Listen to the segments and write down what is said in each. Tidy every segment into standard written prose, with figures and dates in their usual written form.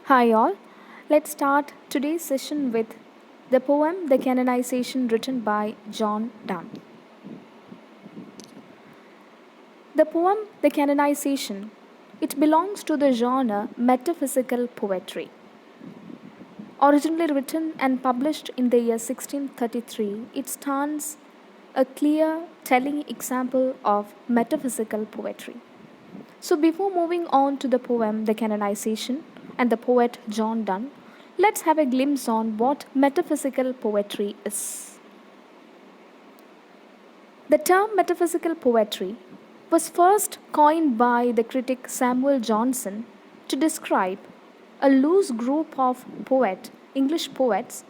Hi, all. Let's start today's session with the poem The Canonization, written by John Donne. The poem The Canonization, it belongs to the genre metaphysical poetry. Originally written and published in the year 1633, it stands a clear, telling example of metaphysical poetry. So, before moving on to the poem The Canonization and the poet John Donne, let's have a glimpse on what metaphysical poetry is. The term metaphysical poetry was first coined by the critic Samuel Johnson to describe a loose group of English poets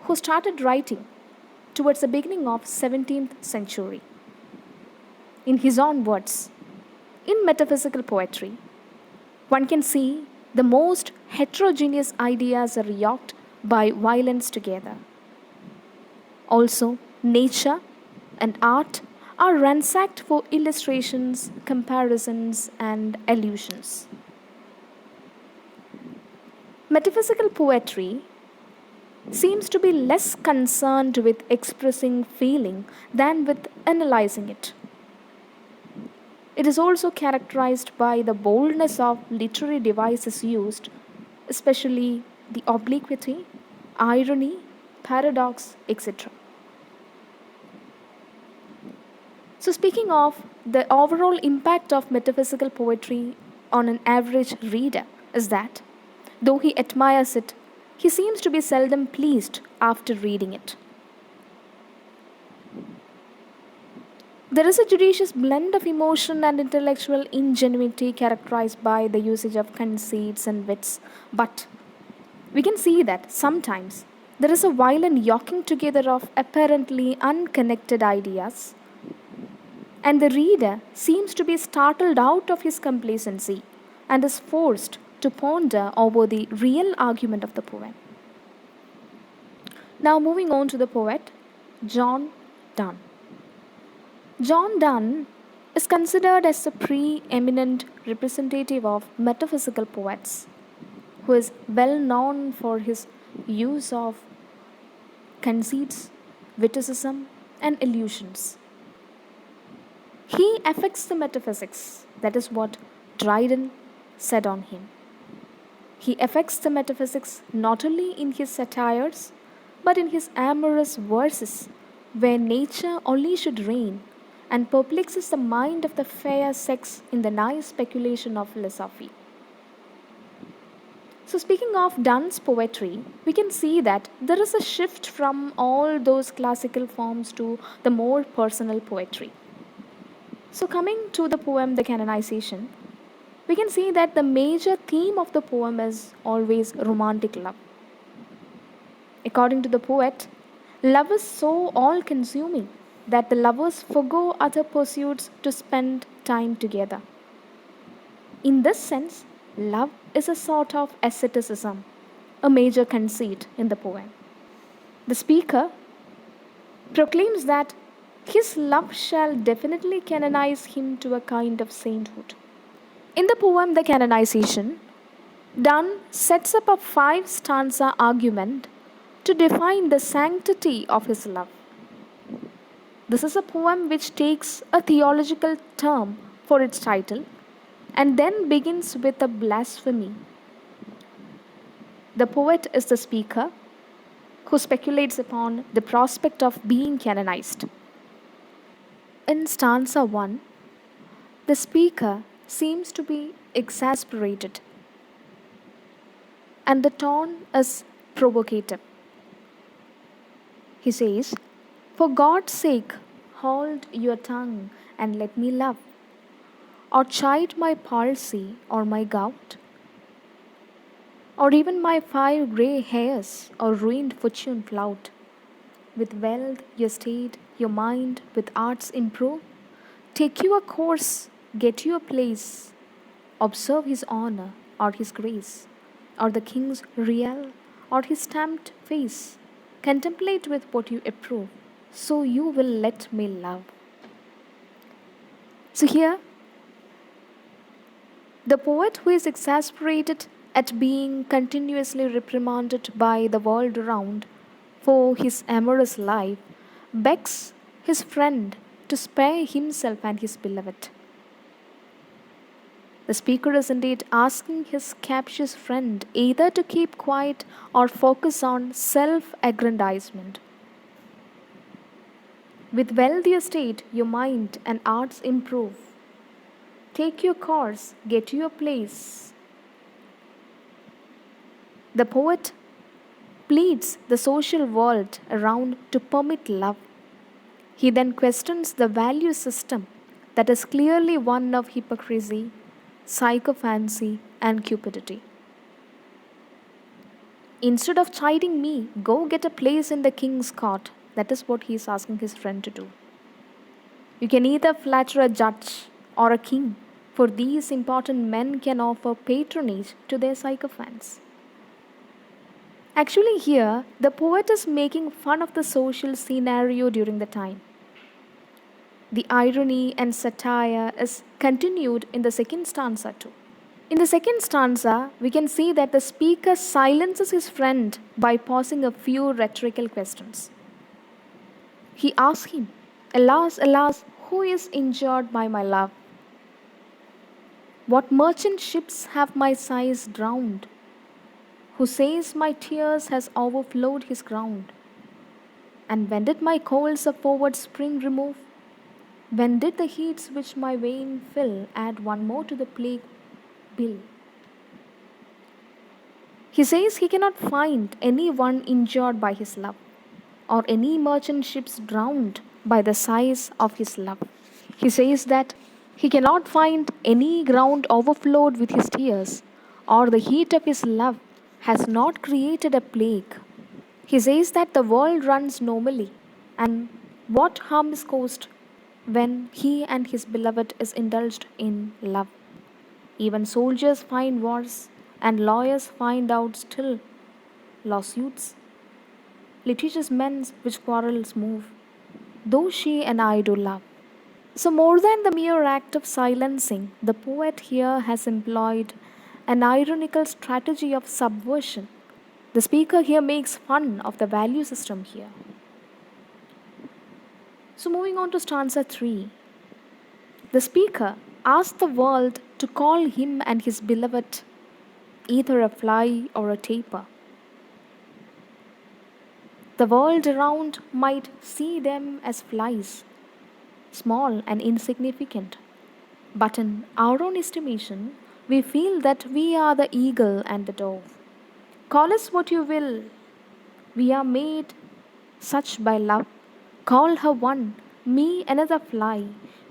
who started writing towards the beginning of 17th century. In his own words, in metaphysical poetry, one can see the most heterogeneous ideas are yoked by violence together. Also, nature and art are ransacked for illustrations, comparisons, and allusions. Metaphysical poetry seems to be less concerned with expressing feeling than with analyzing it. It is also characterized by the boldness of literary devices used, especially the obliquity, irony, paradox, etc. So, speaking of the overall impact of metaphysical poetry on an average reader, is that though he admires it, he seems to be seldom pleased after reading it. There is a judicious blend of emotion and intellectual ingenuity characterized by the usage of conceits and wits, but we can see that sometimes there is a violent yoking together of apparently unconnected ideas, and the reader seems to be startled out of his complacency and is forced to ponder over the real argument of the poem. Now, moving on to the poet John Donne. John Donne is considered as the preeminent representative of metaphysical poets, who is well known for his use of conceits, witticism, and illusions. He affects the metaphysics, that is what Dryden said on him. He affects the metaphysics not only in his satires, but in his amorous verses, where nature only should reign, and perplexes the mind of the fair sex in the nice speculation of philosophy. So, speaking of Donne's poetry, we can see that there is a shift from all those classical forms to the more personal poetry. So, coming to the poem The Canonization, we can see that the major theme of the poem is always romantic love. According to the poet, love is so all consuming that the lovers forego other pursuits to spend time together. In this sense, love is a sort of asceticism, a major conceit in the poem. The speaker proclaims that his love shall definitely canonize him to a kind of sainthood. In the poem The Canonization, Donne sets up a 5 stanza argument to define the sanctity of his love. This is a poem which takes a theological term for its title and then begins with a blasphemy. The poet is the speaker who speculates upon the prospect of being canonized. In stanza 1, the speaker seems to be exasperated, and the tone is provocative. He says, "For God's sake, hold your tongue and let me love, or chide my palsy or my gout, or even my 5 grey hairs or ruined fortune flout. With wealth your state, your mind with arts improve. Take you a course, get you a place, observe his honor or his grace, or the king's real or his stamped face. Contemplate with what you approve, so you will let me love." So here, the poet who is exasperated at being continuously reprimanded by the world around for his amorous life, begs his friend to spare himself and his beloved. The speaker is indeed asking his captious friend either to keep quiet or focus on self aggrandizement. With wealthy estate, your mind and arts improve. Take your course, get your place. The poet pleads the social world around to permit love. He then questions the value system that is clearly one of hypocrisy, sycophancy, and cupidity. Instead of chiding me, go get a place in the king's court. That is what he is asking his friend to do. You can either flatter a judge or a king, for these important men can offer patronage to their sycophants. Actually, here, the poet is making fun of the social scenario during the time. The irony and satire is continued in the second stanza too. In the second stanza, we can see that the speaker silences his friend by posing a few rhetorical questions. He asks him, "Alas, alas, who is injured by my love? What merchant ships have my sighs drowned? Who says my tears has overflowed his ground? And when did my coals of forward spring remove? When did the heats which my vein fill add one more to the plague bill?" He says he cannot find any one injured by his love, or any merchant ships drowned by the sighs of his love. He says that he cannot find any ground overflowed with his tears, or the heat of his love has not created a plague. He says that the world runs normally, and what harm is caused when he and his beloved is indulged in love. Even soldiers find wars, and lawyers find out still lawsuits. Litigious men which quarrels move, though she and I do love. So, more than the mere act of silencing, the poet here has employed an ironical strategy of subversion. The speaker here makes fun of the value system here. So, moving on to stanza 3, the speaker asks the world to call him and his beloved either a fly or a taper. The world around might see them as flies, small and insignificant, but in our own estimation, we feel that we are the eagle and the dove. Call us what you will, we are made such by love. Call her one, me another fly.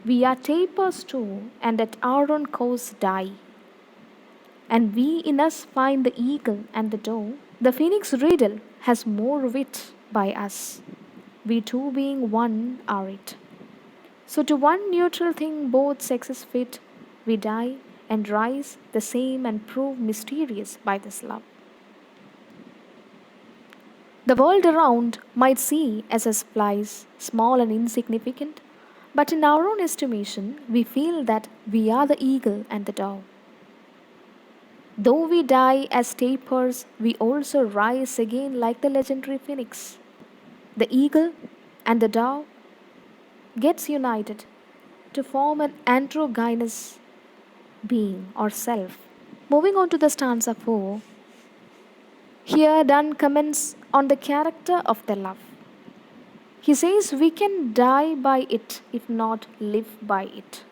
We are tapers too, and at our own course die. And we in us find the eagle and the dove. The phoenix riddle has more wit by us. We two being one are it. So to one neutral thing both sexes fit, we die and rise the same and prove mysterious by this love. The world around might see us as flies, small and insignificant, but in our own estimation, we feel that we are the eagle and the dove. Though we die as tapers, we also rise again like the legendary phoenix. The eagle and the dove gets united to form an androgynous being or self. Moving on to the stanza 4, here Donne comments on the character of the love. He says we can die by it if not live by it.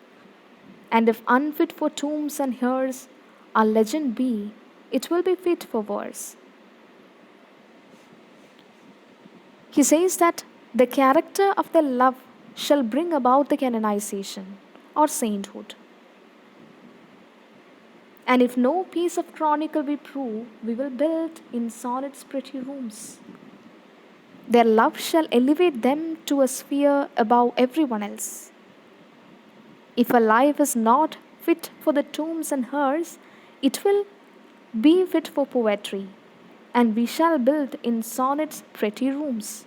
And if unfit for tombs and hearse our legend be, it will be fit for verse. He says that the character of the love shall bring about the canonization or sainthood. And if no piece of chronicle we prove, we will build in sonnets pretty rooms. Their love shall elevate them to a sphere above everyone else. If a life is not fit for the tombs and hearse, it will be fit for poetry, and we shall build in sonnets pretty rooms.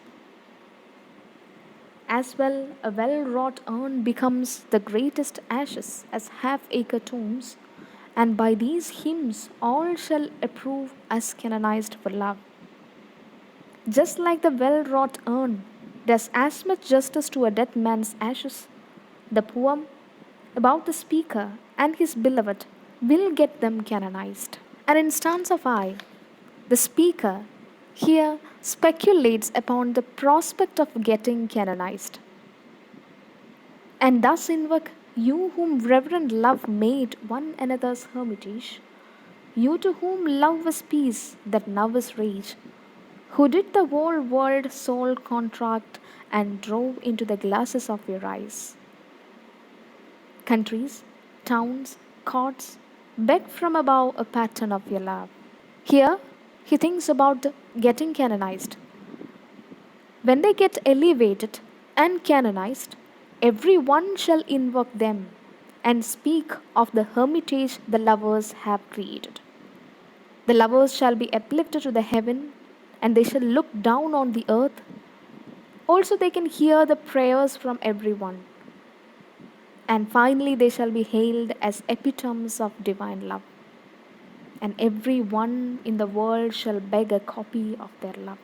As well, a well wrought urn becomes the greatest ashes as half acre tombs, And by these hymns all shall approve us canonized for love. Just like the well wrought urn does as much justice to a dead man's ashes, the poem about the speaker and his beloved will get them canonized. And in stanza 5, the speaker here speculates upon the prospect of getting canonized, and thus invoke you whom reverent love made one another's hermitage, you to whom love was peace that now is rage, who did the whole world soul contract and drove into the glasses of your eyes. Countries, towns, courts, beg from above a pattern of your love. Here, he thinks about the getting canonized. When they get elevated and canonized, every one shall invoke them and speak of the hermitage the lovers have created. The lovers shall be uplifted to the heaven and they shall look down on the earth. Also, they can hear the prayers from everyone. And finally, they shall be hailed as epitomes of divine love. And every one in the world shall beg a copy of their love.